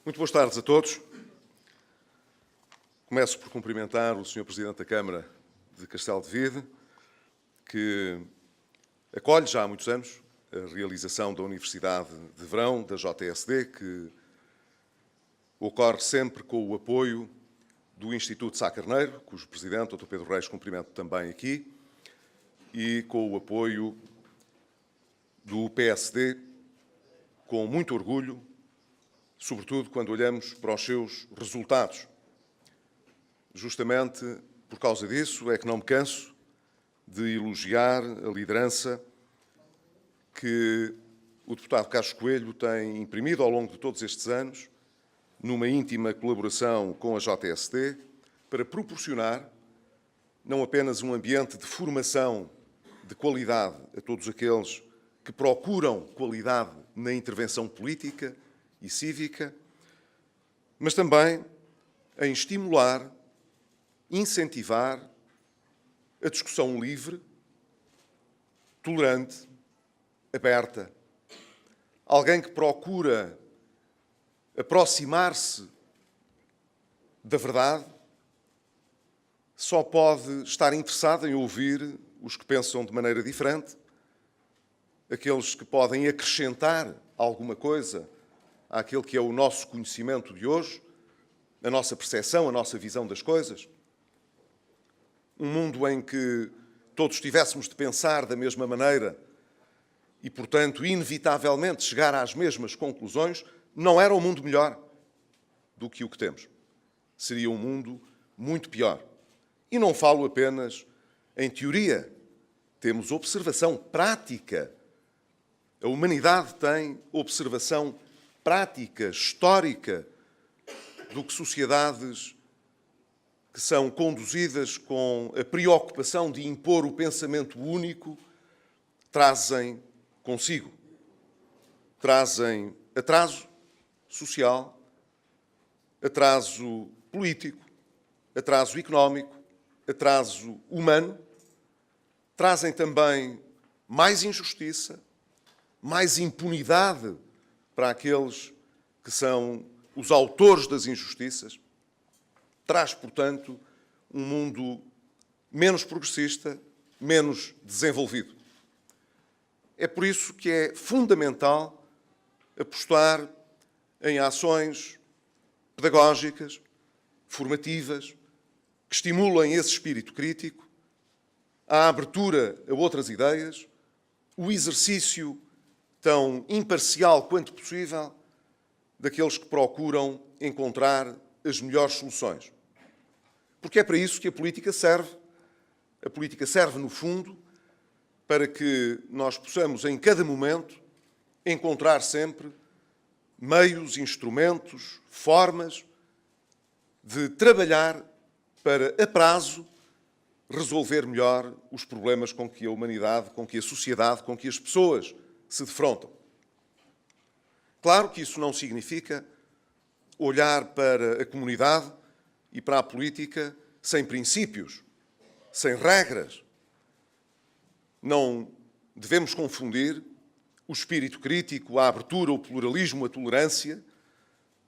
Muito boas tardes a todos. Começo por cumprimentar o Sr. Presidente da Câmara de Castelo de Vide, que acolhe já há muitos anos a realização da Universidade de Verão, da JSD, que ocorre sempre com o apoio do Instituto Sá Carneiro, cujo Presidente, Dr. Pedro Reis, cumprimento também aqui, e com o apoio do PSD, com muito orgulho, sobretudo quando olhamos para os seus resultados. Justamente por causa disso é que não me canso de elogiar a liderança que o deputado Carlos Coelho tem imprimido ao longo de todos estes anos, numa íntima colaboração com a JSD, para proporcionar não apenas um ambiente de formação de qualidade a todos aqueles que procuram qualidade na intervenção política e cívica, mas também em estimular, incentivar a discussão livre, tolerante, aberta. Alguém que procura aproximar-se da verdade só pode estar interessado em ouvir os que pensam de maneira diferente, aqueles que podem acrescentar alguma coisa àquele que é o nosso conhecimento de hoje, a nossa percepção, a nossa visão das coisas. Um mundo em que todos tivéssemos de pensar da mesma maneira e, portanto, inevitavelmente chegar às mesmas conclusões, não era um mundo melhor do que o que temos. Seria um mundo muito pior. E não falo apenas em teoria. Temos observação prática. A humanidade tem observação prática, histórica, do que sociedades que são conduzidas com a preocupação de impor o pensamento único trazem consigo. Trazem atraso social, atraso político, atraso económico, atraso humano, trazem também mais injustiça, mais impunidade para aqueles que são os autores das injustiças, traz, portanto, um mundo menos progressista, menos desenvolvido. É por isso que é fundamental apostar em ações pedagógicas, formativas, que estimulem esse espírito crítico, a abertura a outras ideias, o exercício tão imparcial quanto possível daqueles que procuram encontrar as melhores soluções. Porque é para isso que a política serve. A política serve, no fundo, para que nós possamos, em cada momento, encontrar sempre meios, instrumentos, formas de trabalhar para, a prazo, resolver melhor os problemas com que a humanidade, com que a sociedade, com que as pessoas se defrontam. Claro que isso não significa olhar para a comunidade e para a política sem princípios, sem regras. Não devemos confundir o espírito crítico, a abertura, o pluralismo, a tolerância,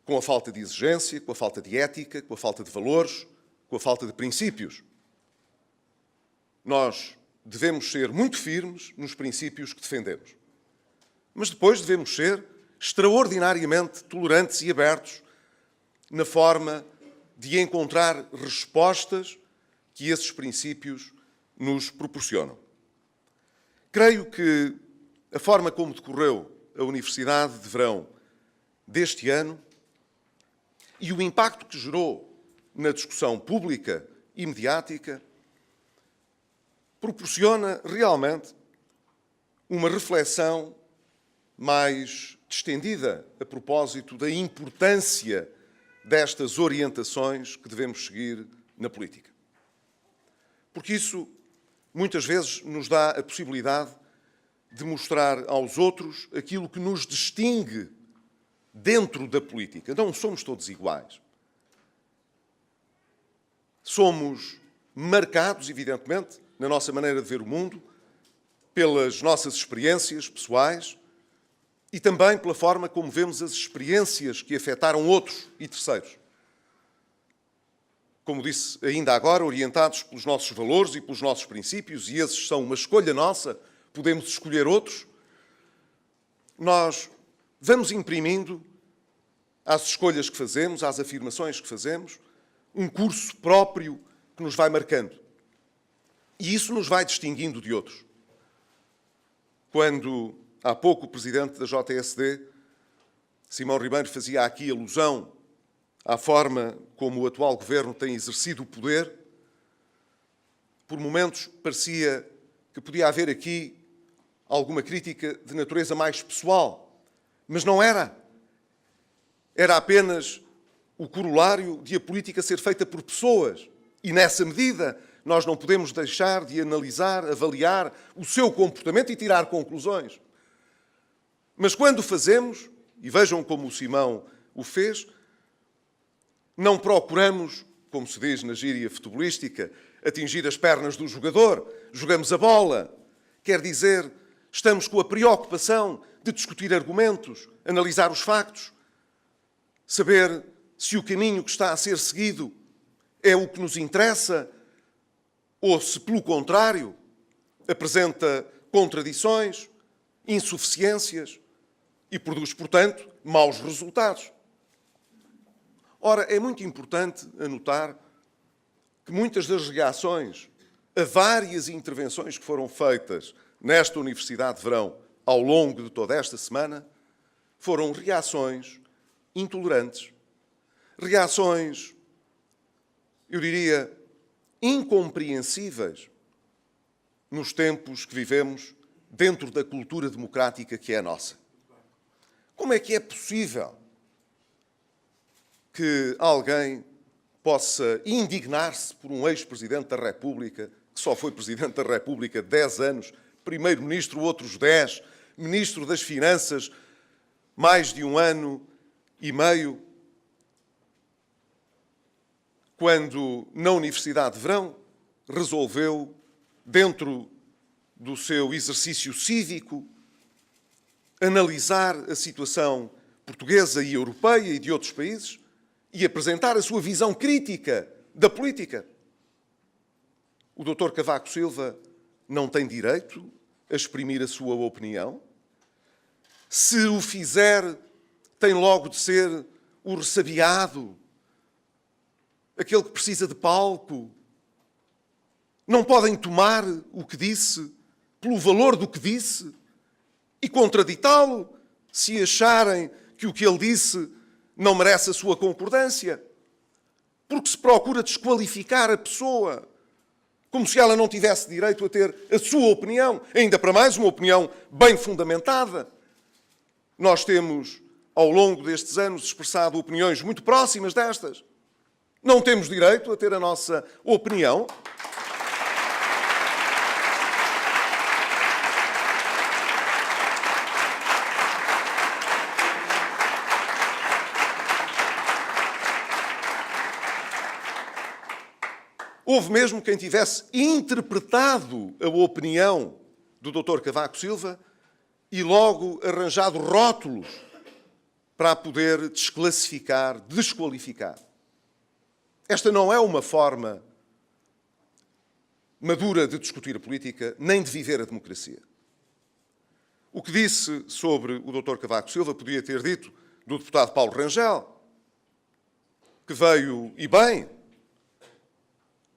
com a falta de exigência, com a falta de ética, com a falta de valores, com a falta de princípios. Nós devemos ser muito firmes nos princípios que defendemos. Mas depois devemos ser extraordinariamente tolerantes e abertos na forma de encontrar respostas que esses princípios nos proporcionam. Creio que a forma como decorreu a Universidade de Verão deste ano e o impacto que gerou na discussão pública e mediática proporciona realmente uma reflexão mais distendida a propósito da importância destas orientações que devemos seguir na política. Porque isso, muitas vezes, nos dá a possibilidade de mostrar aos outros aquilo que nos distingue dentro da política. Não somos todos iguais. Somos marcados, evidentemente, na nossa maneira de ver o mundo, pelas nossas experiências pessoais, e também pela forma como vemos as experiências que afetaram outros e terceiros. Como disse ainda agora, orientados pelos nossos valores e pelos nossos princípios, e esses são uma escolha nossa, podemos escolher outros, nós vamos imprimindo às escolhas que fazemos, às afirmações que fazemos, um curso próprio que nos vai marcando. E isso nos vai distinguindo de outros. Quando, há pouco, o presidente da JSD, Simão Ribeiro, fazia aqui alusão à forma como o atual governo tem exercido o poder, por momentos parecia que podia haver aqui alguma crítica de natureza mais pessoal, mas não era. Era apenas o corolário de a política ser feita por pessoas. E, nessa medida, nós não podemos deixar de analisar, avaliar o seu comportamento e tirar conclusões. Mas quando o fazemos, e vejam como o Simão o fez, não procuramos, como se diz na gíria futebolística, atingir as pernas do jogador. Jogamos a bola. Quer dizer, estamos com a preocupação de discutir argumentos, analisar os factos, saber se o caminho que está a ser seguido é o que nos interessa ou se, pelo contrário, apresenta contradições, insuficiências e produz, portanto, maus resultados. Ora, é muito importante anotar que muitas das reações a várias intervenções que foram feitas nesta Universidade de Verão ao longo de toda esta semana foram reações intolerantes, reações, eu diria, incompreensíveis nos tempos que vivemos dentro da cultura democrática que é a nossa. Como é que é possível que alguém possa indignar-se por um ex-presidente da República, que só foi presidente da República 10 anos, primeiro-ministro outros 10, ministro das Finanças mais de 1 ano e meio, quando na Universidade de Verão resolveu, dentro do seu exercício cívico, analisar a situação portuguesa e europeia e de outros países e apresentar a sua visão crítica da política. O Dr. Cavaco Silva não tem direito a exprimir a sua opinião? Se o fizer, tem logo de ser o ressabiado, aquele que precisa de palco. Não podem tomar o que disse pelo valor do que disse e contraditá-lo se acharem que o que ele disse não merece a sua concordância. Porque se procura desqualificar a pessoa, como se ela não tivesse direito a ter a sua opinião, ainda para mais uma opinião bem fundamentada. Nós temos, ao longo destes anos, expressado opiniões muito próximas destas. Não temos direito a ter a nossa opinião? Houve mesmo quem tivesse interpretado a opinião do Dr. Cavaco Silva e logo arranjado rótulos para a poder desclassificar, desqualificar. Esta não é uma forma madura de discutir a política, nem de viver a democracia. O que disse sobre o Dr. Cavaco Silva podia ter dito do deputado Paulo Rangel, que veio, e bem,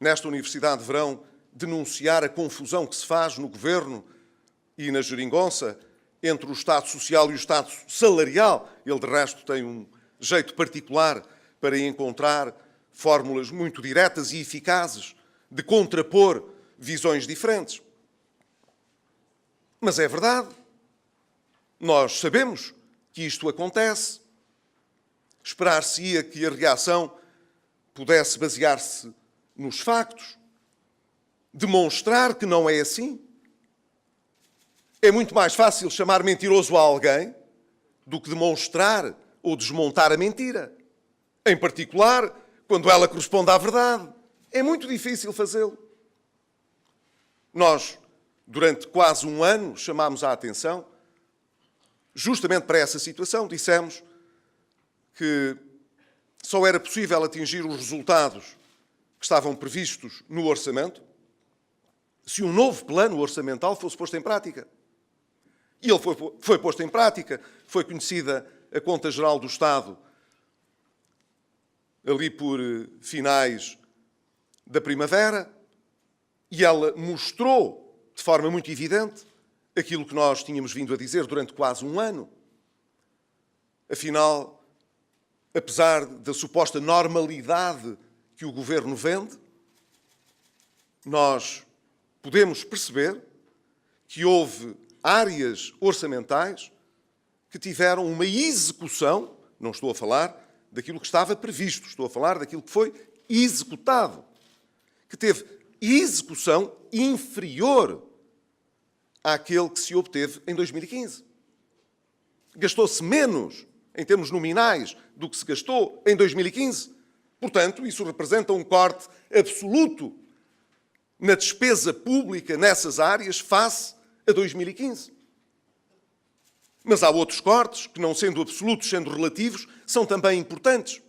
nesta Universidade de Verão, denunciar a confusão que se faz no governo e na geringonça entre o Estado Social e o Estado Salarial. Ele, de resto, tem um jeito particular para encontrar fórmulas muito diretas e eficazes de contrapor visões diferentes. Mas é verdade. Nós sabemos que isto acontece. Esperar-se-ia que a reação pudesse basear-se nos factos, demonstrar que não é assim. É muito mais fácil chamar mentiroso a alguém do que demonstrar ou desmontar a mentira. Em particular, quando ela corresponde à verdade. É muito difícil fazê-lo. Nós, durante quase 1 ano, chamámos a atenção justamente para essa situação, dissemos que só era possível atingir os resultados que estavam previstos no orçamento se um novo plano orçamental fosse posto em prática. E ele foi posto em prática, foi conhecida a Conta Geral do Estado ali por finais da primavera, e ela mostrou de forma muito evidente aquilo que nós tínhamos vindo a dizer durante quase um ano. Afinal, apesar da suposta normalidade que o Governo vende, nós podemos perceber que houve áreas orçamentais que tiveram uma execução, não estou a falar daquilo que estava previsto, estou a falar daquilo que foi executado, que teve execução inferior àquele que se obteve em 2015. Gastou-se menos, em termos nominais, do que se gastou em 2015. Portanto, isso representa um corte absoluto na despesa pública nessas áreas face a 2015. Mas há outros cortes que, não sendo absolutos, sendo relativos, são também importantes.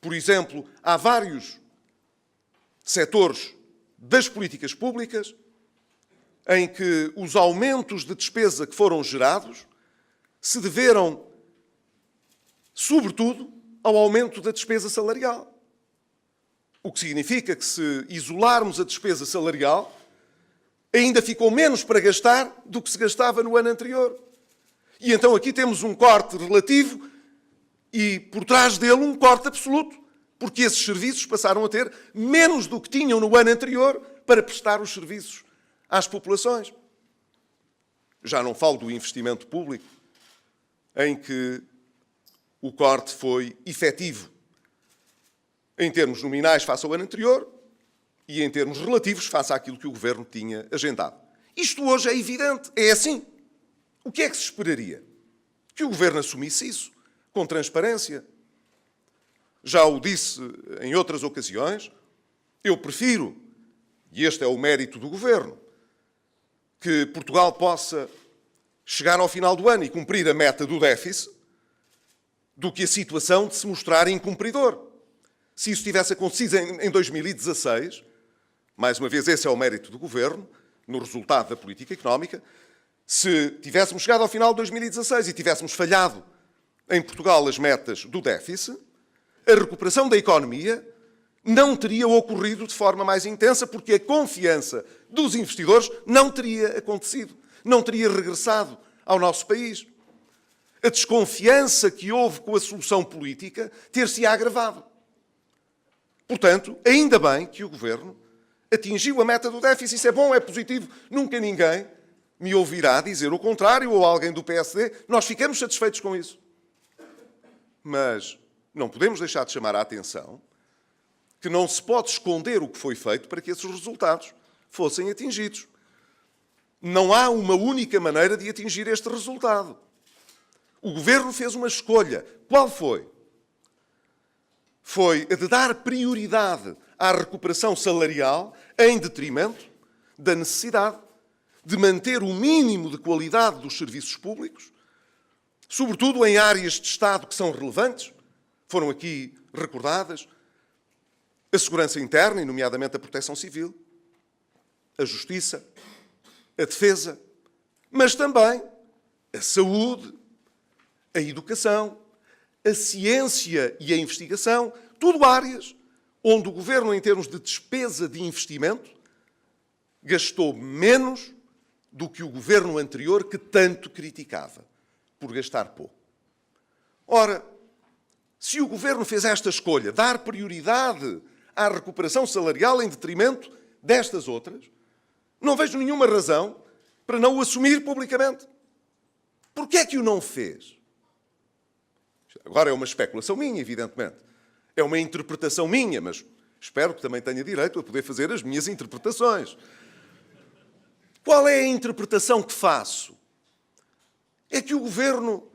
Por exemplo, há vários setores das políticas públicas em que os aumentos de despesa que foram gerados se deveram, sobretudo, ao aumento da despesa salarial. O que significa que, se isolarmos a despesa salarial, ainda ficou menos para gastar do que se gastava no ano anterior. E então aqui temos um corte relativo e, por trás dele, um corte absoluto, porque esses serviços passaram a ter menos do que tinham no ano anterior para prestar os serviços às populações. Já não falo do investimento público, em que o corte foi efetivo em termos nominais face ao ano anterior e em termos relativos face àquilo que o Governo tinha agendado. Isto hoje é evidente, é assim. O que é que se esperaria? Que o Governo assumisse isso, com transparência. Já o disse em outras ocasiões, eu prefiro, e este é o mérito do Governo, que Portugal possa chegar ao final do ano e cumprir a meta do déficit, do que a situação de se mostrar incumpridor. Se isso tivesse acontecido em 2016, mais uma vez esse é o mérito do Governo, no resultado da política económica, se tivéssemos chegado ao final de 2016 e tivéssemos falhado em Portugal as metas do déficit, a recuperação da economia não teria ocorrido de forma mais intensa, porque a confiança dos investidores não teria acontecido, não teria regressado ao nosso país. A desconfiança que houve com a solução política ter-se agravado. Portanto, ainda bem que o Governo atingiu a meta do déficit. Isso é bom, é positivo. Nunca ninguém me ouvirá dizer o contrário, ou alguém do PSD. Nós ficamos satisfeitos com isso. Mas não podemos deixar de chamar a atenção que não se pode esconder o que foi feito para que esses resultados fossem atingidos. Não há uma única maneira de atingir este resultado. O Governo fez uma escolha. Qual foi? Foi a de dar prioridade à recuperação salarial em detrimento da necessidade de manter o mínimo de qualidade dos serviços públicos, sobretudo em áreas de Estado que são relevantes, foram aqui recordadas, a segurança interna, e nomeadamente a proteção civil, a justiça, a defesa, mas também a saúde, a educação, a ciência e a investigação, tudo áreas onde o Governo, em termos de despesa de investimento, gastou menos do que o Governo anterior, que tanto criticava por gastar pouco. Ora, se o Governo fez esta escolha, dar prioridade à recuperação salarial em detrimento destas outras, não vejo nenhuma razão para não o assumir publicamente. Porquê é que o não fez? Agora é uma especulação minha, evidentemente. É uma interpretação minha, mas espero que também tenha direito a poder fazer as minhas interpretações. Qual é a interpretação que faço? É que o Governo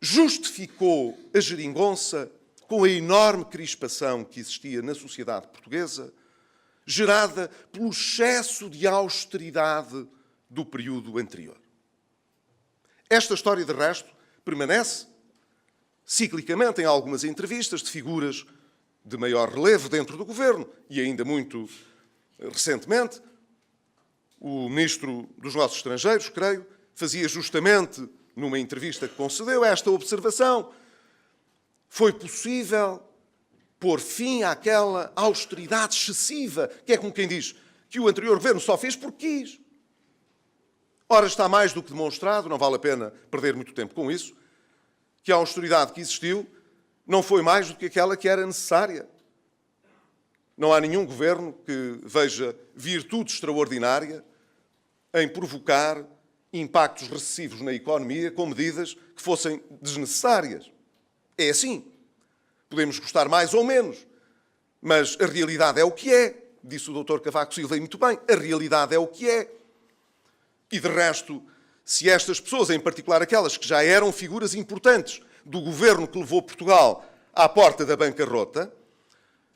justificou a geringonça com a enorme crispação que existia na sociedade portuguesa, gerada pelo excesso de austeridade do período anterior. Esta história, de resto, permanece ciclicamente em algumas entrevistas de figuras de maior relevo dentro do governo e ainda muito recentemente o Ministro dos Negócios Estrangeiros, creio, fazia justamente numa entrevista que concedeu esta observação: foi possível pôr fim àquela austeridade excessiva, que é como quem diz que o anterior governo só fez porque quis. Ora, está mais do que demonstrado, não vale a pena perder muito tempo com isso, que a austeridade que existiu não foi mais do que aquela que era necessária. Não há nenhum governo que veja virtude extraordinária em provocar impactos recessivos na economia com medidas que fossem desnecessárias. É assim. Podemos gostar mais ou menos, mas a realidade é o que é. Disse o Dr. Cavaco Silva e muito bem. A realidade é o que é. E, de resto, se estas pessoas, em particular aquelas que já eram figuras importantes do governo que levou Portugal à porta da bancarrota,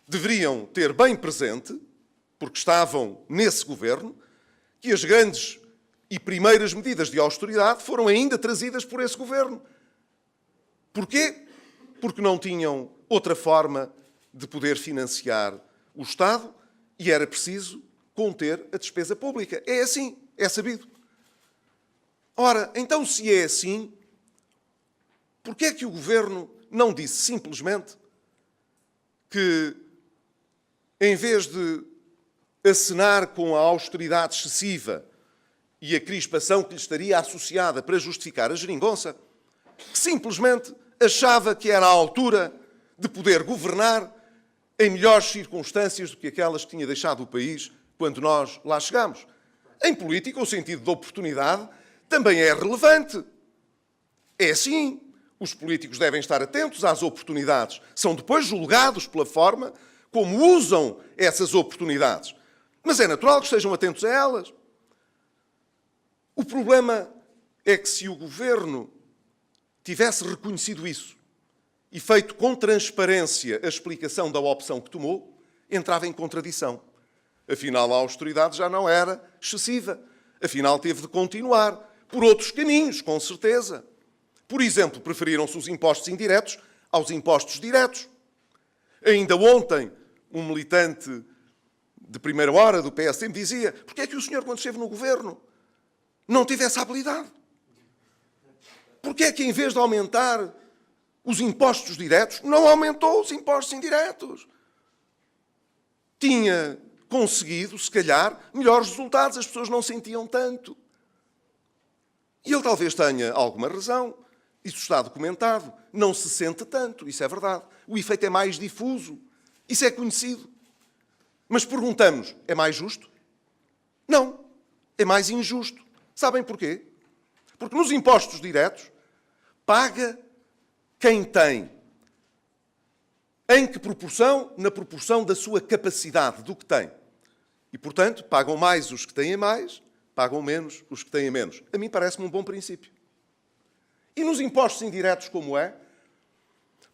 deveriam ter bem presente, porque estavam nesse governo, que as grandes e primeiras medidas de austeridade foram ainda trazidas por esse governo. Porquê? Porque não tinham outra forma de poder financiar o Estado e era preciso conter a despesa pública. É assim, é sabido. Ora, então se é assim, porquê é que o governo não disse simplesmente que, em vez de acenar com a austeridade excessiva e a crispação que lhe estaria associada para justificar a geringonça, que simplesmente achava que era a altura de poder governar em melhores circunstâncias do que aquelas que tinha deixado o país quando nós lá chegámos? Em política, o sentido de oportunidade também é relevante. É assim. Os políticos devem estar atentos às oportunidades. São depois julgados pela forma como usam essas oportunidades. Mas é natural que estejam atentos a elas. O problema é que se o governo tivesse reconhecido isso e feito com transparência a explicação da opção que tomou, entrava em contradição. Afinal, a austeridade já não era excessiva. Afinal, teve de continuar por outros caminhos, com certeza. Por exemplo, preferiram-se os impostos indiretos aos impostos diretos. Ainda ontem, um militante de primeira hora do PSD me dizia: porque é que o senhor, quando esteve no governo, não teve essa habilidade? Porque é que, em vez de aumentar os impostos diretos, não aumentou os impostos indiretos? Tinha conseguido, se calhar, melhores resultados, as pessoas não sentiam tanto. E ele talvez tenha alguma razão. Isso está documentado. Não se sente tanto, isso é verdade. O efeito é mais difuso. Isso é conhecido. Mas perguntamos, é mais justo? Não, é mais injusto. Sabem porquê? Porque nos impostos diretos paga quem tem. Em que proporção? Na proporção da sua capacidade, do que tem. E, portanto, pagam mais os que têm mais, pagam menos os que têm menos. A mim parece-me um bom princípio. E nos impostos indiretos, como é?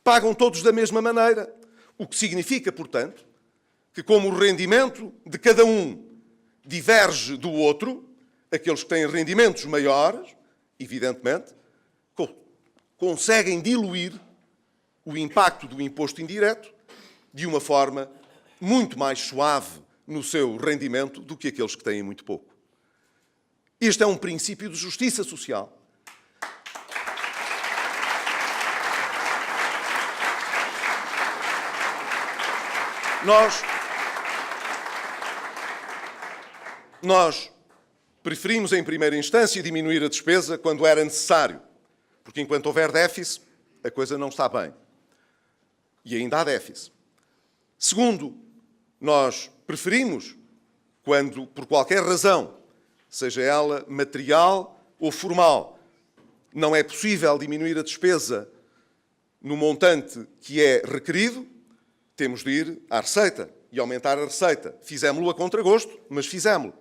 Pagam todos da mesma maneira. O que significa, portanto, que como o rendimento de cada um diverge do outro, aqueles que têm rendimentos maiores, evidentemente, conseguem diluir o impacto do imposto indireto de uma forma muito mais suave no seu rendimento do que aqueles que têm muito pouco. Este é um princípio de justiça social. Nós preferimos, em primeira instância, diminuir a despesa quando era necessário, porque enquanto houver déficit, a coisa não está bem. E ainda há déficit. Segundo, nós preferimos, quando, por qualquer razão, seja ela material ou formal, não é possível diminuir a despesa no montante que é requerido, temos de ir à receita e aumentar a receita. Fizémo-lo a contragosto, mas fizémo-lo.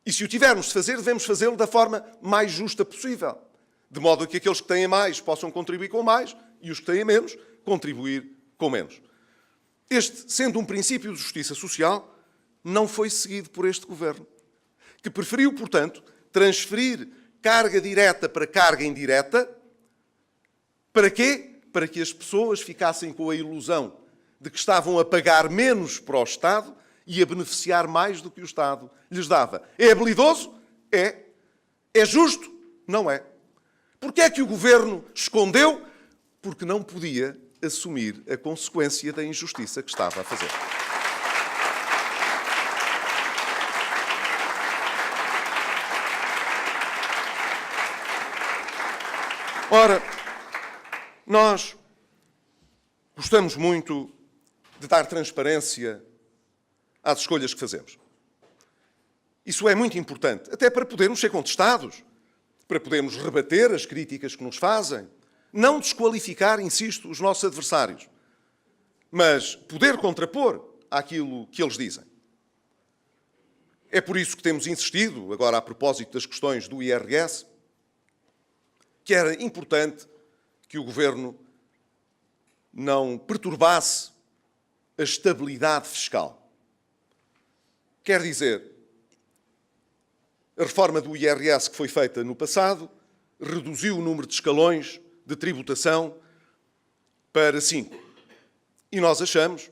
E se o tivermos de fazer, devemos fazê-lo da forma mais justa possível, de modo a que aqueles que têm mais possam contribuir com mais e os que têm menos, contribuir com menos. Este, sendo um princípio de justiça social, não foi seguido por este governo, que preferiu, portanto, transferir carga direta para carga indireta. Para quê? Para que as pessoas ficassem com a ilusão de que estavam a pagar menos para o Estado e a beneficiar mais do que o Estado lhes dava. É habilidoso? É. É justo? Não é. Porquê é que o Governo escondeu? Porque não podia assumir a consequência da injustiça que estava a fazer. Ora, nós gostamos muito de dar transparência às escolhas que fazemos. Isso é muito importante, até para podermos ser contestados, para podermos rebater as críticas que nos fazem, não desqualificar, insisto, os nossos adversários, mas poder contrapor àquilo que eles dizem. É por isso que temos insistido, agora a propósito das questões do IRS, que era importante que o Governo não perturbasse a estabilidade fiscal. Quer dizer, a reforma do IRS que foi feita no passado reduziu o número de escalões de tributação para 5. E nós achamos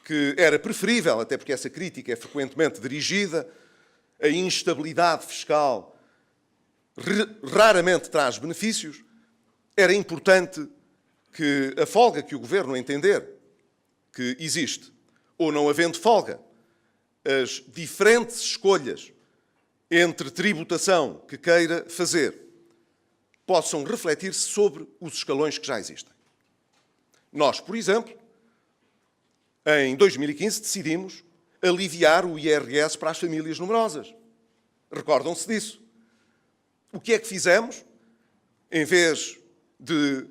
que era preferível, até porque essa crítica é frequentemente dirigida, a instabilidade fiscal raramente traz benefícios, era importante que a folga que o Governo entender que existe, ou não havendo folga, as diferentes escolhas entre tributação que queira fazer possam refletir-se sobre os escalões que já existem. Nós, por exemplo, em 2015 decidimos aliviar o IRS para as famílias numerosas. Recordam-se disso? O que é que fizemos? Em vez de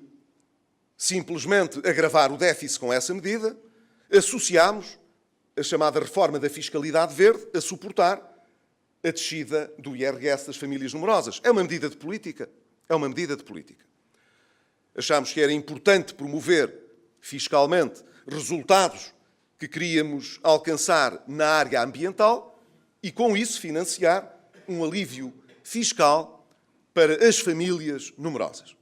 simplesmente agravar o déficit com essa medida, associámos a chamada reforma da fiscalidade verde a suportar a descida do IRS das famílias numerosas. É uma medida de política. É uma medida de política. Achámos que era importante promover fiscalmente resultados que queríamos alcançar na área ambiental e, com isso, financiar um alívio fiscal para as famílias numerosas.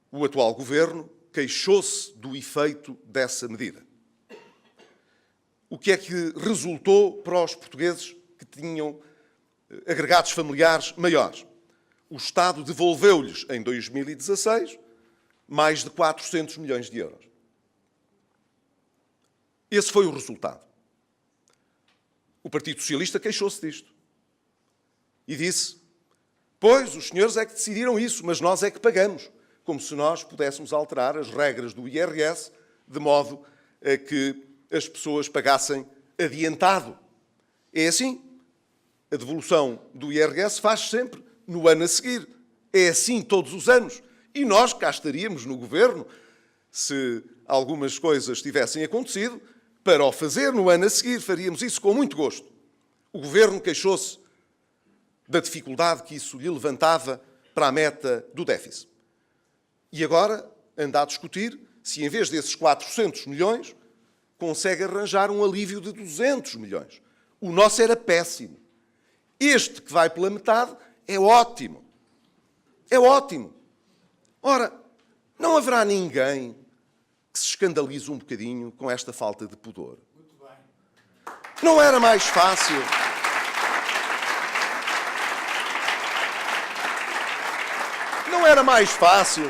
O atual Governo queixou-se do efeito dessa medida. O que é que resultou para os portugueses que tinham agregados familiares maiores? O Estado devolveu-lhes, em 2016, mais de 400 milhões de euros. Esse foi o resultado. O Partido Socialista queixou-se disto. E disse: pois, os senhores é que decidiram isso, mas nós é que pagamos. Como se nós pudéssemos alterar as regras do IRS de modo a que as pessoas pagassem adiantado. É assim. A devolução do IRS faz sempre no ano a seguir. É assim todos os anos. E nós cá estaríamos no Governo, se algumas coisas tivessem acontecido, para o fazer no ano a seguir. Faríamos isso com muito gosto. O Governo queixou-se da dificuldade que isso lhe levantava para a meta do déficit. E agora anda a discutir se, em vez desses 400 milhões, consegue arranjar um alívio de 200 milhões. O nosso era péssimo. Este, que vai pela metade, é ótimo. É ótimo. Ora, não haverá ninguém que se escandalize um bocadinho com esta falta de pudor. Muito bem. Não era mais fácil? Não era mais fácil,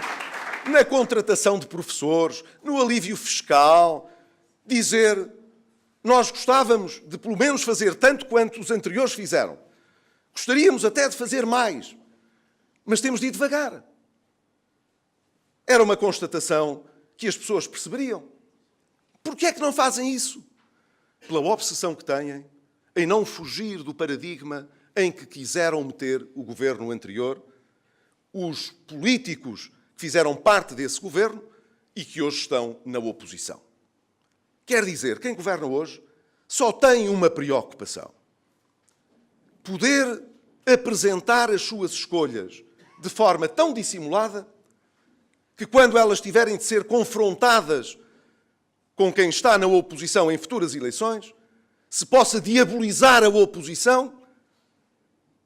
na contratação de professores, no alívio fiscal, dizer: nós gostávamos de pelo menos fazer tanto quanto os anteriores fizeram. Gostaríamos até de fazer mais, mas temos de ir devagar. Era uma constatação que as pessoas perceberiam. Porquê é que não fazem isso? Pela obsessão que têm em não fugir do paradigma em que quiseram meter o governo anterior, os políticos que fizeram parte desse governo e que hoje estão na oposição. Quer dizer, quem governa hoje só tem uma preocupação: poder apresentar as suas escolhas de forma tão dissimulada que, quando elas tiverem de ser confrontadas com quem está na oposição em futuras eleições, se possa diabolizar a oposição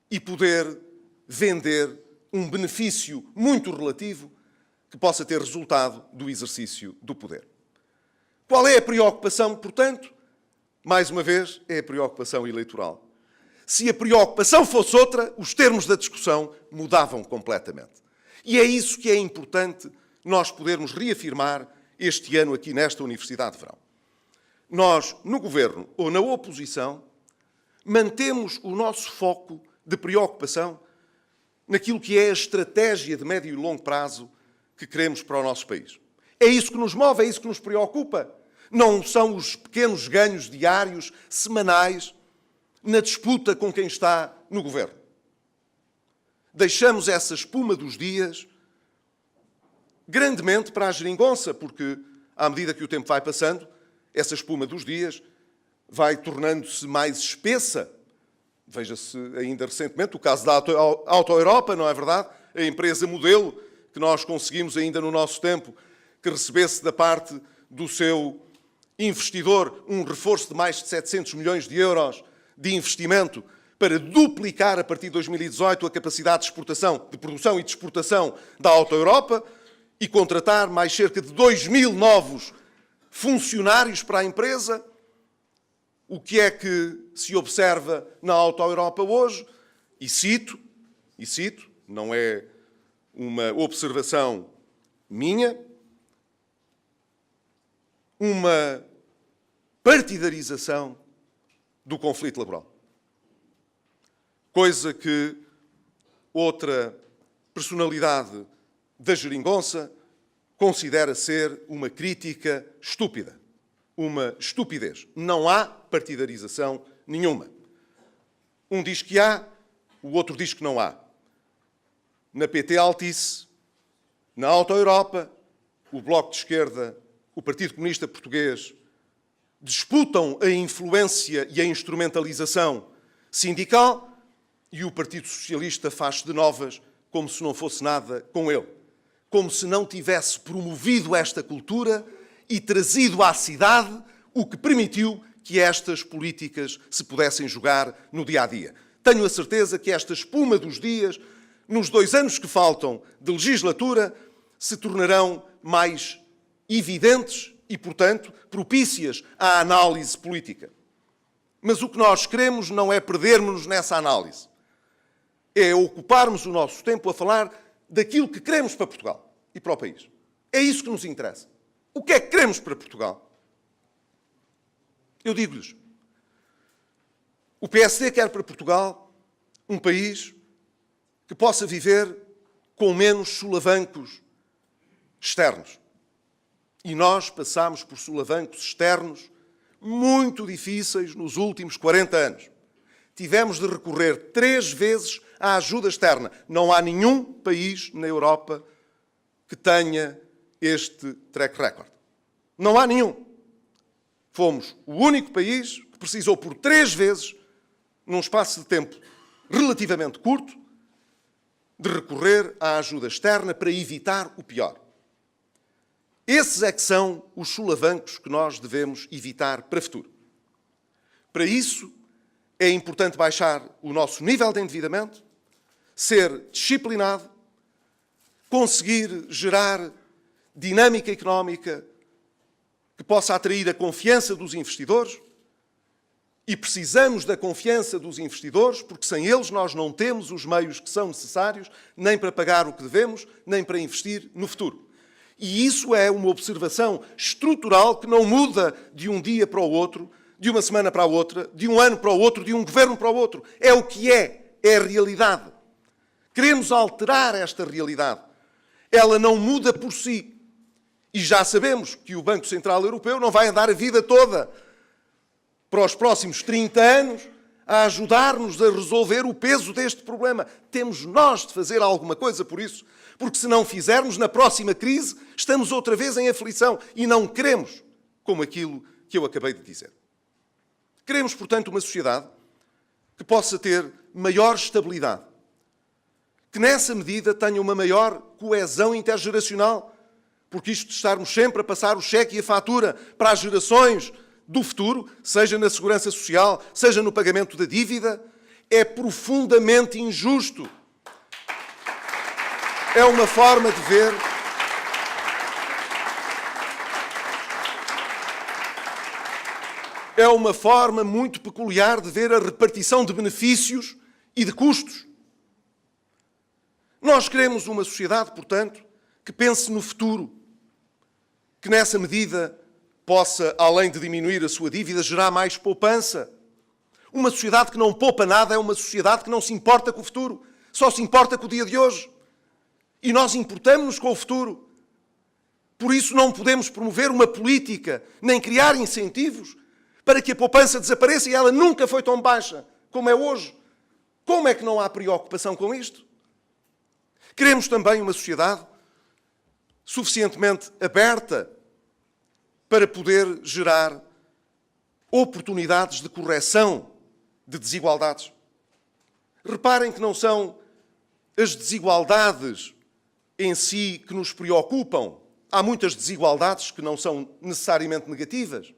e poder vender um benefício muito relativo que possa ter resultado do exercício do poder. Qual é a preocupação, portanto? Mais uma vez, é a preocupação eleitoral. Se a preocupação fosse outra, os termos da discussão mudavam completamente. E é isso que é importante nós podermos reafirmar este ano aqui nesta Universidade de Verão. Nós, no Governo ou na oposição, mantemos o nosso foco de preocupação naquilo que é a estratégia de médio e longo prazo que queremos para o nosso país. É isso que nos move, é isso que nos preocupa. Não são os pequenos ganhos diários, semanais, na disputa com quem está no Governo. Deixamos essa espuma dos dias grandemente para a geringonça, porque, à medida que o tempo vai passando, essa espuma dos dias vai tornando-se mais espessa. Veja-se ainda recentemente o caso da Auto Europa, não é verdade? A empresa modelo que nós conseguimos ainda no nosso tempo que recebesse da parte do seu investidor um reforço de mais de 700 milhões de euros de investimento para duplicar a partir de 2018 a capacidade de exportação, de produção e de exportação da Auto Europa e contratar mais cerca de 2.000 novos funcionários para a empresa. O que é que se observa na Auto Europa hoje? E cito, não é uma observação minha, uma partidarização do conflito laboral. Coisa que outra personalidade da geringonça considera ser uma crítica estúpida, uma estupidez. Não há partidarização nenhuma. Um diz que há, o outro diz que não há. Na PT Altice, na Auto Europa, o Bloco de Esquerda, o Partido Comunista Português, disputam a influência e a instrumentalização sindical e o Partido Socialista faz de novas como se não fosse nada com ele. Como se não tivesse promovido esta cultura e trazido à cidade o que permitiu que estas políticas se pudessem jogar no dia-a-dia. Tenho a certeza que esta espuma dos dias, nos 2 anos que faltam de legislatura, se tornarão mais evidentes e, portanto, propícias à análise política. Mas o que nós queremos não é perdermos-nos nessa análise. É ocuparmos o nosso tempo a falar daquilo que queremos para Portugal e para o país. É isso que nos interessa. O que é que queremos para Portugal? Eu digo-lhes, o PSD quer para Portugal um país que possa viver com menos solavancos externos. E nós passamos por solavancos externos muito difíceis nos últimos 40 anos. Tivemos de recorrer 3 vezes à ajuda externa. Não há nenhum país na Europa que tenha este track record. Não há nenhum. Fomos o único país que precisou por 3 vezes, num espaço de tempo relativamente curto, de recorrer à ajuda externa para evitar o pior. Esses é que são os solavancos que nós devemos evitar para o futuro. Para isso, é importante baixar o nosso nível de endividamento, ser disciplinado, conseguir gerar dinâmica económica que possa atrair a confiança dos investidores. E precisamos da confiança dos investidores, porque sem eles nós não temos os meios que são necessários, nem para pagar o que devemos, nem para investir no futuro. E isso é uma observação estrutural que não muda de um dia para o outro, de uma semana para a outra, de um ano para o outro, de um governo para o outro. É o que é a realidade. Queremos alterar esta realidade. Ela não muda por si. E já sabemos que o Banco Central Europeu não vai andar a vida toda para os próximos 30 anos a ajudar-nos a resolver o peso deste problema. Temos nós de fazer alguma coisa por isso, porque se não fizermos, na próxima crise, estamos outra vez em aflição e não queremos como aquilo que eu acabei de dizer. Queremos, portanto, uma sociedade que possa ter maior estabilidade, que nessa medida tenha uma maior coesão intergeracional, porque isto de estarmos sempre a passar o cheque e a fatura para as gerações do futuro, seja na segurança social, seja no pagamento da dívida, é profundamente injusto. É uma forma de ver. É uma forma muito peculiar de ver a repartição de benefícios e de custos. Nós queremos uma sociedade, portanto, que pense no futuro, que nessa medida possa, além de diminuir a sua dívida, gerar mais poupança. Uma sociedade que não poupa nada é uma sociedade que não se importa com o futuro, só se importa com o dia de hoje. E nós importamos-nos com o futuro. Por isso não podemos promover uma política, nem criar incentivos para que a poupança desapareça, e ela nunca foi tão baixa como é hoje. Como é que não há preocupação com isto? Queremos também uma sociedade suficientemente aberta para poder gerar oportunidades de correção de desigualdades. Reparem que não são as desigualdades em si que nos preocupam. Há muitas desigualdades que não são necessariamente negativas.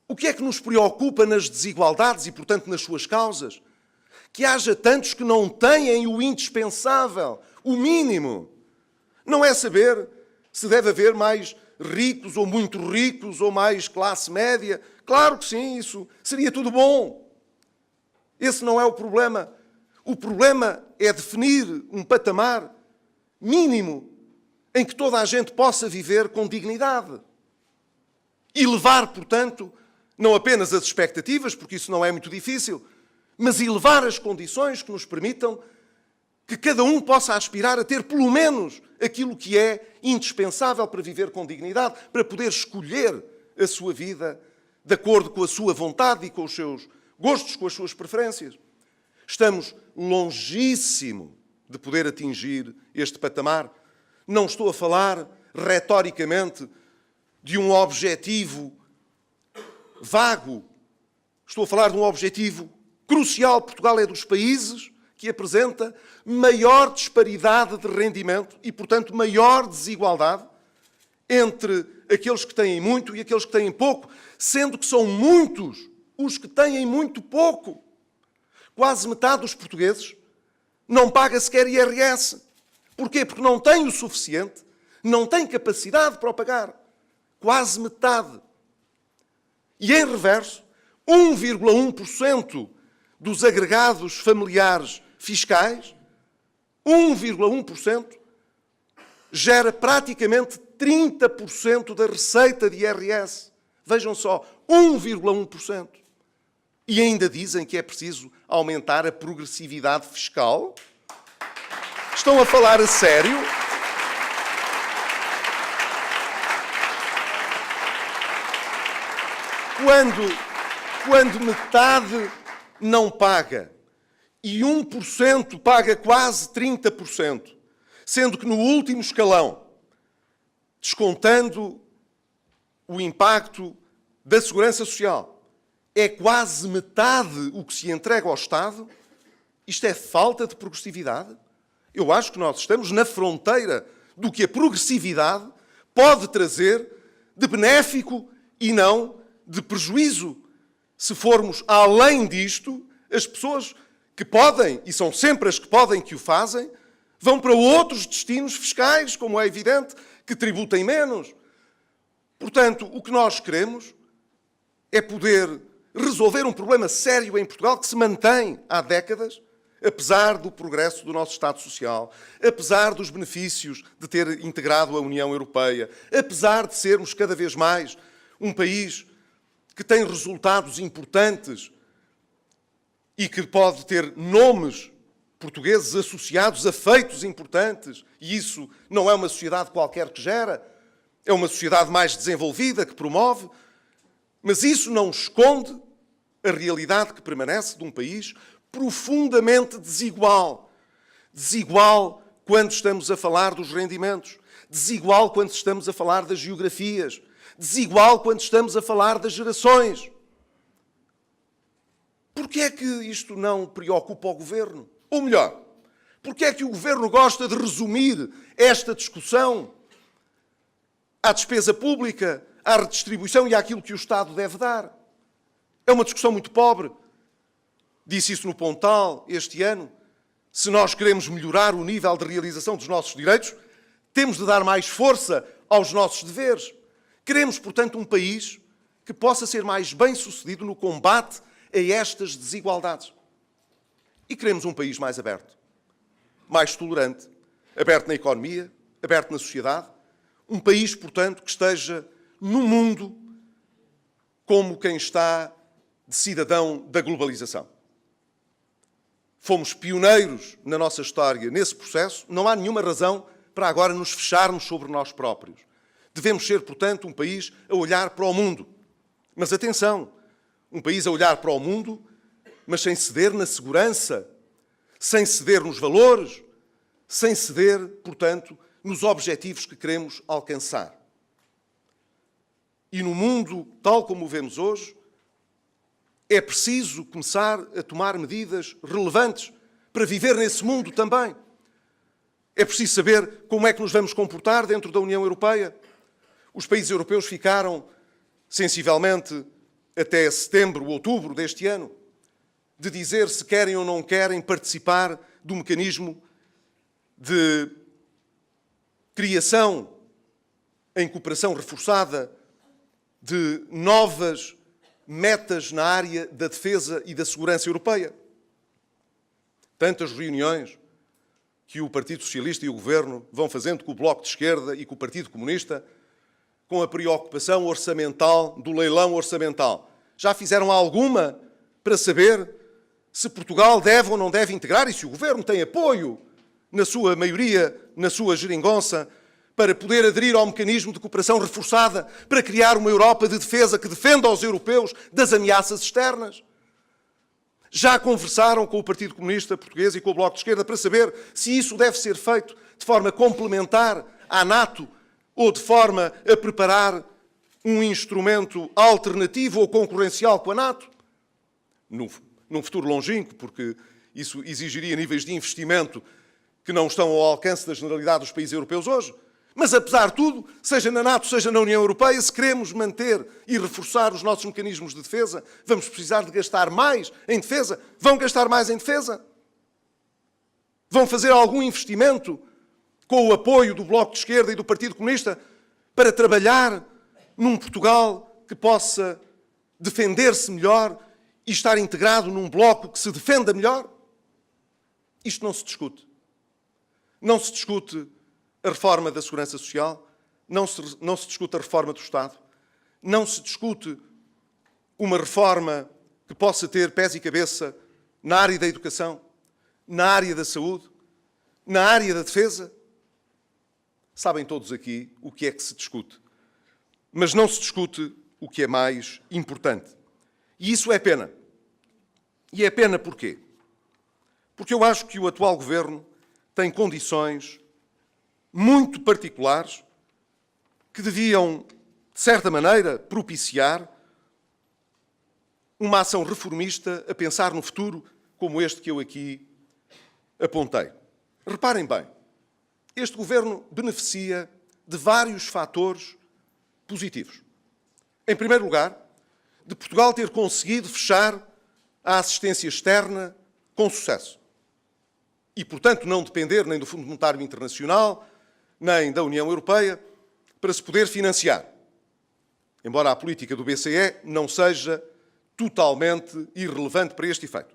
O que é que nos preocupa nas desigualdades e, portanto, nas suas causas? Que haja tantos que não têm o indispensável, o mínimo. Não é saber se deve haver mais ricos ou muito ricos ou mais classe média. Claro que sim, isso seria tudo bom. Esse não é o problema. O problema é definir um patamar mínimo em que toda a gente possa viver com dignidade. E levar, portanto, não apenas as expectativas, porque isso não é muito difícil, mas elevar as condições que nos permitam que cada um possa aspirar a ter pelo menos aquilo que é indispensável para viver com dignidade, para poder escolher a sua vida de acordo com a sua vontade e com os seus gostos, com as suas preferências. Estamos longíssimo de poder atingir este patamar. Não estou a falar, retoricamente, de um objetivo vago. Estou a falar de um objetivo crucial. Portugal é dos países que apresenta maior disparidade de rendimento e, portanto, maior desigualdade entre aqueles que têm muito e aqueles que têm pouco, sendo que são muitos os que têm muito pouco. Quase metade dos portugueses não paga sequer IRS. Porquê? Porque não tem o suficiente, não tem capacidade para o pagar. Quase metade. E, em reverso, 1,1% dos agregados familiares fiscais, 1,1%, gera praticamente 30% da receita de IRS. Vejam só, 1,1%. E ainda dizem que é preciso aumentar a progressividade fiscal. Estão a falar a sério? Quando metade não paga e 1% paga quase 30%, sendo que no último escalão, descontando o impacto da segurança social, é quase metade o que se entrega ao Estado, isto é falta de progressividade? Eu acho que nós estamos na fronteira do que a progressividade pode trazer de benéfico e não de prejuízo. Se formos além disto, as pessoas que podem, e são sempre as que podem que o fazem, vão para outros destinos fiscais, como é evidente, que tributem menos. Portanto, o que nós queremos é poder resolver um problema sério em Portugal que se mantém há décadas, apesar do progresso do nosso Estado Social, apesar dos benefícios de ter integrado a União Europeia, apesar de sermos cada vez mais um país que tem resultados importantes e que pode ter nomes portugueses associados a feitos importantes, e isso não é uma sociedade qualquer que gera, é uma sociedade mais desenvolvida, que promove, mas isso não esconde a realidade que permanece de um país profundamente desigual. Desigual quando estamos a falar dos rendimentos, desigual quando estamos a falar das geografias, desigual quando estamos a falar das gerações. Porquê é que isto não preocupa o Governo? Ou melhor, porquê é que o Governo gosta de resumir esta discussão à despesa pública, à redistribuição e àquilo que o Estado deve dar? É uma discussão muito pobre. Disse isso no Pontal este ano. se nós queremos melhorar o nível de realização dos nossos direitos, temos de dar mais força aos nossos deveres. Queremos, portanto, um país que possa ser mais bem-sucedido no combate a estas desigualdades. E queremos um país mais aberto, mais tolerante, aberto na economia, aberto na sociedade. Um país, portanto, que esteja no mundo como quem está de cidadão da globalização. Fomos pioneiros na nossa história nesse processo, não há nenhuma razão para agora nos fecharmos sobre nós próprios. Devemos ser, portanto, um país a olhar para o mundo. Mas atenção, um país a olhar para o mundo, mas sem ceder na segurança, sem ceder nos valores, sem ceder, portanto, nos objetivos que queremos alcançar. E no mundo tal como o vemos hoje, é preciso começar a tomar medidas relevantes para viver nesse mundo também. É preciso saber como é que nos vamos comportar dentro da União Europeia. Os países europeus ficaram, sensivelmente, até setembro, outubro deste ano, de dizer se querem ou não querem participar do mecanismo de criação em cooperação reforçada de novas metas na área da defesa e da segurança europeia. Tantas reuniões que o Partido Socialista e o Governo vão fazendo com o Bloco de Esquerda e com o Partido Comunista, com a preocupação orçamental do leilão orçamental. Já fizeram alguma para saber se Portugal deve ou não deve integrar e se o Governo tem apoio, na sua maioria, na sua geringonça, para poder aderir ao mecanismo de cooperação reforçada para criar uma Europa de defesa que defenda aos europeus das ameaças externas? Já conversaram com o Partido Comunista Português e com o Bloco de Esquerda para saber se isso deve ser feito de forma complementar à NATO ou de forma a preparar um instrumento alternativo ou concorrencial com a NATO? Num futuro longínquo, porque isso exigiria níveis de investimento que não estão ao alcance da generalidade dos países europeus hoje. Mas, apesar de tudo, seja na NATO, seja na União Europeia, se queremos manter e reforçar os nossos mecanismos de defesa, vamos precisar de gastar mais em defesa. Vão gastar mais em defesa? Vão fazer algum investimento com o apoio do Bloco de Esquerda e do Partido Comunista para trabalhar num Portugal que possa defender-se melhor e estar integrado num bloco que se defenda melhor? Isto não se discute. Não se discute a reforma da Segurança Social, não se discute a reforma do Estado, não se discute uma reforma que possa ter pés e cabeça na área da educação, na área da saúde, na área da defesa. Sabem todos aqui o que é que se discute, mas não se discute o que é mais importante. E isso é pena. E é pena porquê? Porque eu acho que o atual Governo tem condições muito particulares que deviam, de certa maneira, propiciar uma ação reformista a pensar no futuro como este que eu aqui apontei. Reparem bem, este Governo beneficia de vários fatores positivos. Em primeiro lugar, de Portugal ter conseguido fechar a assistência externa com sucesso. E, portanto, não depender nem do Fundo Monetário Internacional, nem da União Europeia, para se poder financiar. Embora a política do BCE não seja totalmente irrelevante para este efeito.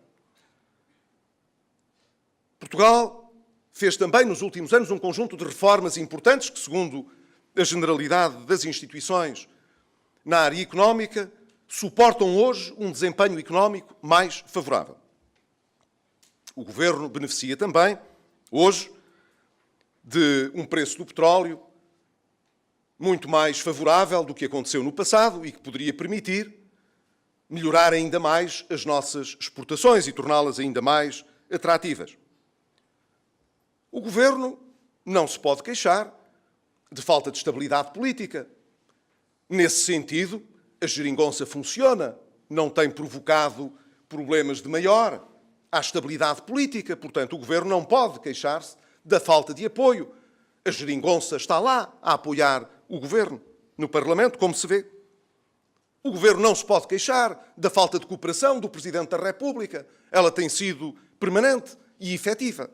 Portugal fez também, nos últimos anos, um conjunto de reformas importantes que, segundo a generalidade das instituições na área económica, suportam hoje um desempenho económico mais favorável. O Governo beneficia também, hoje, de um preço do petróleo muito mais favorável do que aconteceu no passado e que poderia permitir melhorar ainda mais as nossas exportações e torná-las ainda mais atrativas. O Governo não se pode queixar de falta de estabilidade política. Nesse sentido, a geringonça funciona, não tem provocado problemas de maior. Há estabilidade política, portanto, o Governo não pode queixar-se da falta de apoio. A geringonça está lá a apoiar o Governo, no Parlamento, como se vê. O Governo não se pode queixar da falta de cooperação do Presidente da República. Ela tem sido permanente e efetiva.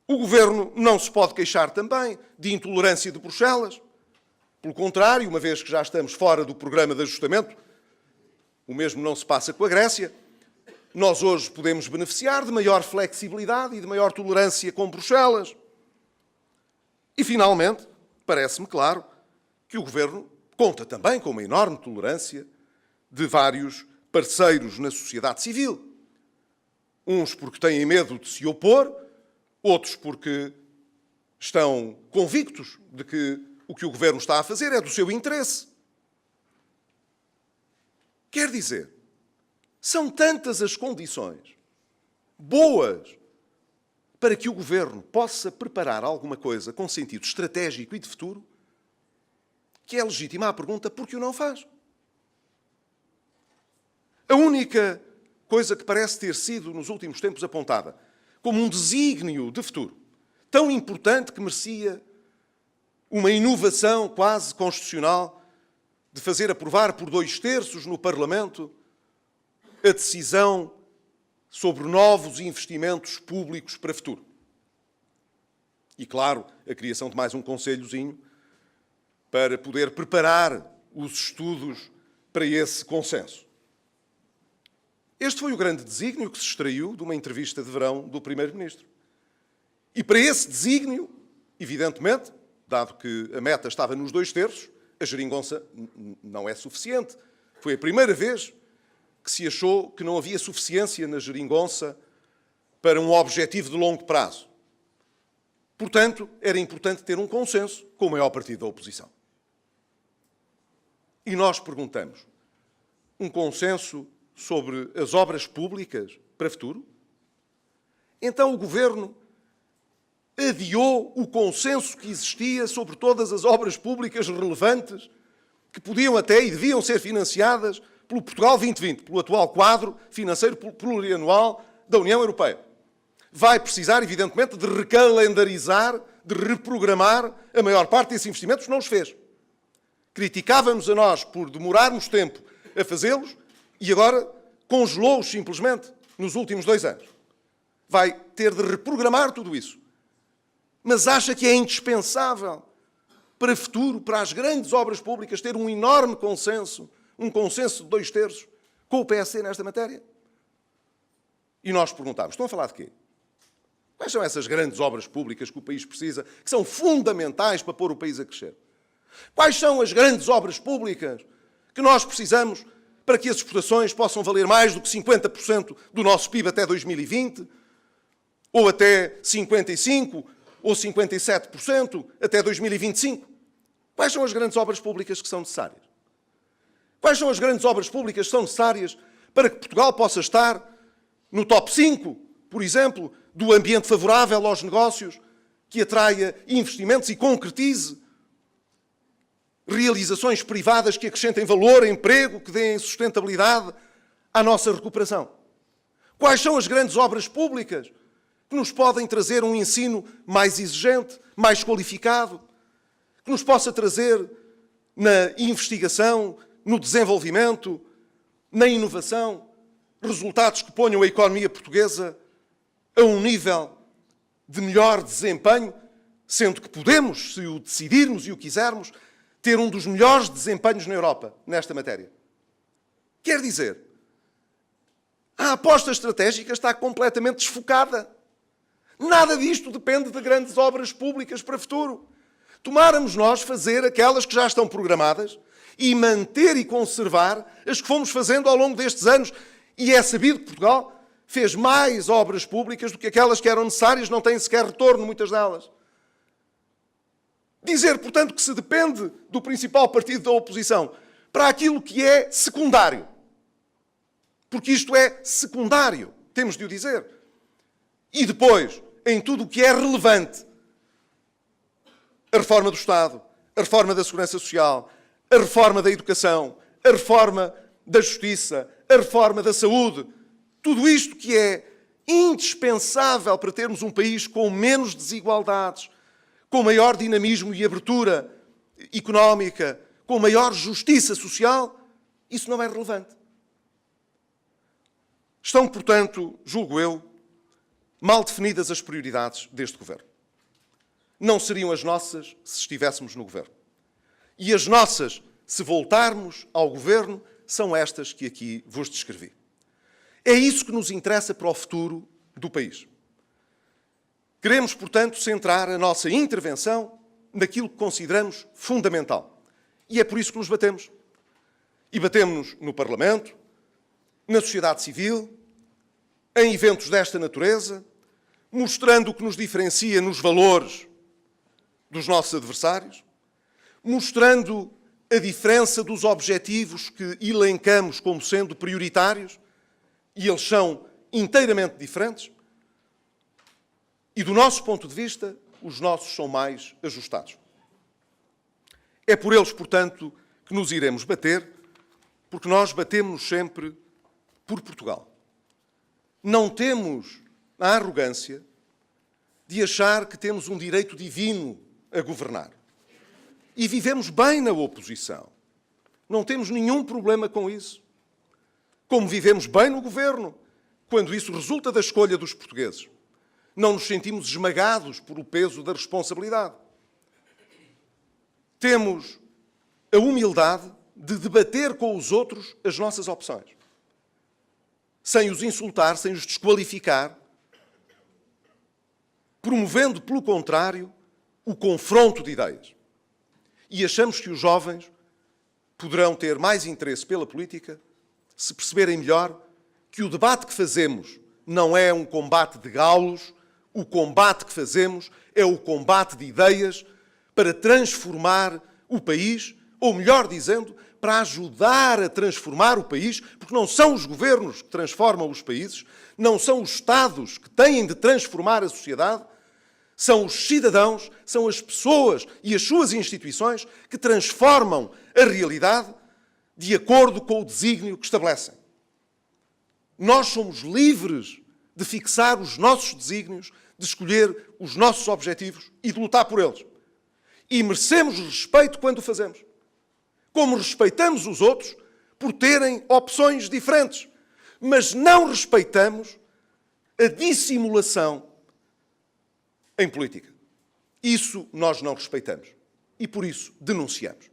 O Governo não se pode queixar também de intolerância de Bruxelas. Pelo contrário, uma vez que já estamos fora do programa de ajustamento, o mesmo não se passa com a Grécia, nós hoje podemos beneficiar de maior flexibilidade e de maior tolerância com Bruxelas. E, finalmente, parece-me claro que o Governo conta também com uma enorme tolerância de vários parceiros na sociedade civil. Uns porque têm medo de se opor, outros porque estão convictos de que o que o Governo está a fazer é do seu interesse. Quer dizer, são tantas as condições boas para que o Governo possa preparar alguma coisa com sentido estratégico e de futuro, que é legítima a pergunta: por que o não faz? A única coisa que parece ter sido, nos últimos tempos, apontada como um desígnio de futuro tão importante que merecia uma inovação quase constitucional de fazer aprovar por 2/3 no Parlamento a decisão sobre novos investimentos públicos para o futuro. E, claro, a criação de mais um conselhozinho para poder preparar os estudos para esse consenso. Este foi o grande desígnio que se extraiu de uma entrevista de verão do Primeiro-Ministro. E para esse desígnio, evidentemente, dado que a meta estava nos 2/3, a geringonça não é suficiente. Foi a primeira vez que se achou que não havia suficiência na geringonça para um objetivo de longo prazo. Portanto, era importante ter um consenso com o maior partido da oposição. E nós perguntamos: um consenso sobre as obras públicas para o futuro? Então o Governo adiou o consenso que existia sobre todas as obras públicas relevantes que podiam até e deviam ser financiadas pelo Portugal 2020, pelo atual quadro financeiro plurianual da União Europeia. Vai precisar, evidentemente, de recalendarizar, de reprogramar a maior parte desses investimentos, não os fez. Criticava-nos a nós por demorarmos tempo a fazê-los e agora congelou-os simplesmente nos últimos 2 anos. Vai ter de reprogramar tudo isso. Mas acha que é indispensável para o futuro, para as grandes obras públicas, ter um enorme consenso, um consenso de 2/3 com o PSD nesta matéria? E nós perguntámos: estão a falar de quê? Quais são essas grandes obras públicas que o país precisa, que são fundamentais para pôr o país a crescer? Quais são as grandes obras públicas que nós precisamos para que as exportações possam valer mais do que 50% do nosso PIB até 2020? Ou até 55% ou 57% até 2025? Quais são as grandes obras públicas que são necessárias? Quais são as grandes obras públicas que são necessárias para que Portugal possa estar no top 5, por exemplo, do ambiente favorável aos negócios, que atraia investimentos e concretize realizações privadas que acrescentem valor, emprego, que deem sustentabilidade à nossa recuperação? Quais são as grandes obras públicas que nos podem trazer um ensino mais exigente, mais qualificado, que nos possa trazer na investigação, no desenvolvimento, na inovação, resultados que ponham a economia portuguesa a um nível de melhor desempenho, sendo que podemos, se o decidirmos e o quisermos, ter um dos melhores desempenhos na Europa nesta matéria. Quer dizer, a aposta estratégica está completamente desfocada. Nada disto depende de grandes obras públicas para o futuro. Tomáramos nós fazer aquelas que já estão programadas e manter e conservar as que fomos fazendo ao longo destes anos. E é sabido que Portugal fez mais obras públicas do que aquelas que eram necessárias, não têm sequer retorno, muitas delas. Dizer, portanto, que se depende do principal partido da oposição para aquilo que é secundário, porque isto é secundário, temos de o dizer. E depois, em tudo o que é relevante, a reforma do Estado, a reforma da Segurança Social, a reforma da Educação, a reforma da Justiça, a reforma da Saúde, tudo isto que é indispensável para termos um país com menos desigualdades, com maior dinamismo e abertura económica, com maior justiça social, isso não é relevante. Estão, portanto, julgo eu, mal definidas as prioridades deste governo. Não seriam as nossas se estivéssemos no governo. E as nossas, se voltarmos ao governo, são estas que aqui vos descrevi. É isso que nos interessa para o futuro do país. Queremos, portanto, centrar a nossa intervenção naquilo que consideramos fundamental. E é por isso que nos batemos. E batemos-nos no Parlamento, na sociedade civil, em eventos desta natureza, mostrando o que nos diferencia nos valores dos nossos adversários, mostrando a diferença dos objetivos que elencamos como sendo prioritários, e eles são inteiramente diferentes, e do nosso ponto de vista, os nossos são mais ajustados. É por eles, portanto, que nos iremos bater, porque nós batemos-nos sempre por Portugal. Não temos a arrogância de achar que temos um direito divino a governar. E vivemos bem na oposição. Não temos nenhum problema com isso. Como vivemos bem no governo, quando isso resulta da escolha dos portugueses. Não nos sentimos esmagados por o peso da responsabilidade. Temos a humildade de debater com os outros as nossas opções. Sem os insultar, sem os desqualificar, promovendo, pelo contrário, o confronto de ideias. E achamos que os jovens poderão ter mais interesse pela política se perceberem melhor que o debate que fazemos não é um combate de galos, o combate que fazemos é o combate de ideias para transformar o país, ou melhor dizendo, para ajudar a transformar o país, porque não são os governos que transformam os países, não são os Estados que têm de transformar a sociedade, são os cidadãos, são as pessoas e as suas instituições que transformam a realidade de acordo com o desígnio que estabelecem. Nós somos livres de fixar os nossos desígnios, de escolher os nossos objetivos e de lutar por eles. E merecemos respeito quando o fazemos. Como respeitamos os outros por terem opções diferentes. Mas não respeitamos a dissimulação em política. Isso nós não respeitamos. E por isso denunciamos.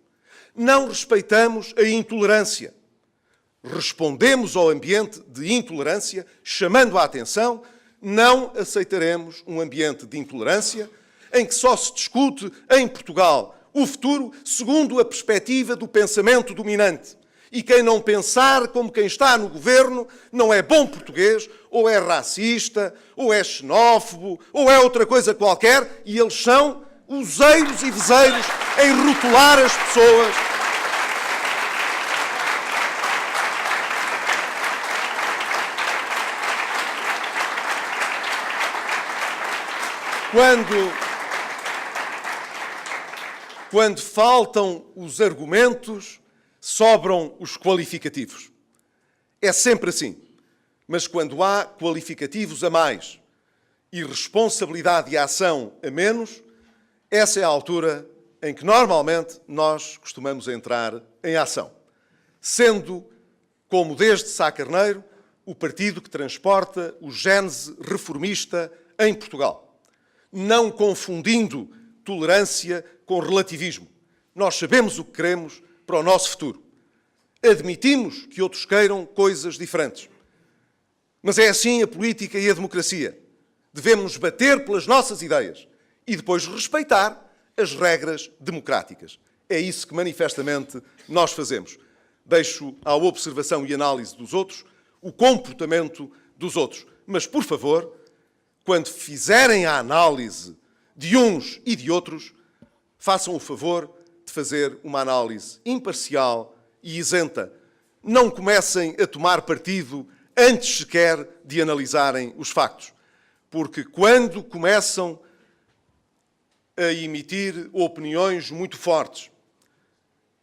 Não respeitamos a intolerância. Respondemos ao ambiente de intolerância, chamando a atenção. Não aceitaremos um ambiente de intolerância em que só se discute em Portugal o futuro segundo a perspectiva do pensamento dominante. E quem não pensar como quem está no governo não é bom português, ou é racista, ou é xenófobo, ou é outra coisa qualquer, e eles são useiros e vezeiros em rotular as pessoas. Quando faltam os argumentos, sobram os qualificativos. É sempre assim. Mas quando há qualificativos a mais e responsabilidade e ação a menos, essa é a altura em que normalmente nós costumamos entrar em ação. Sendo, como desde Sá Carneiro, o partido que transporta o gênese reformista em Portugal. Não confundindo tolerância com relativismo. Nós sabemos o que queremos para o nosso futuro. Admitimos que outros queiram coisas diferentes. Mas é assim a política e a democracia. Devemos nos bater pelas nossas ideias e depois respeitar as regras democráticas. É isso que manifestamente nós fazemos. Deixo à observação e análise dos outros o comportamento dos outros. Mas, por favor, quando fizerem a análise de uns e de outros, façam o favor de fazer uma análise imparcial e isenta. Não comecem a tomar partido antes sequer de analisarem os factos. Porque quando começam a emitir opiniões muito fortes,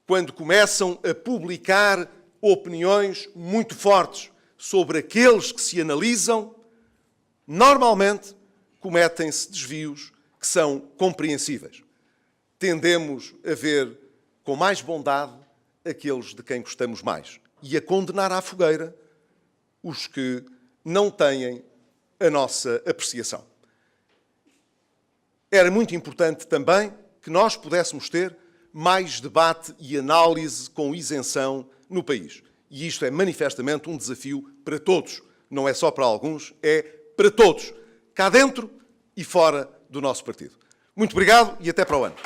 quando começam a publicar opiniões muito fortes sobre aqueles que se analisam, normalmente cometem-se desvios que são compreensíveis. Tendemos a ver com mais bondade aqueles de quem gostamos mais e a condenar à fogueira os que não têm a nossa apreciação. Era muito importante também que nós pudéssemos ter mais debate e análise com isenção no país. E isto é manifestamente um desafio para todos. Não é só para alguns, é para todos, cá dentro e fora do nosso partido. Muito obrigado e até para o ano.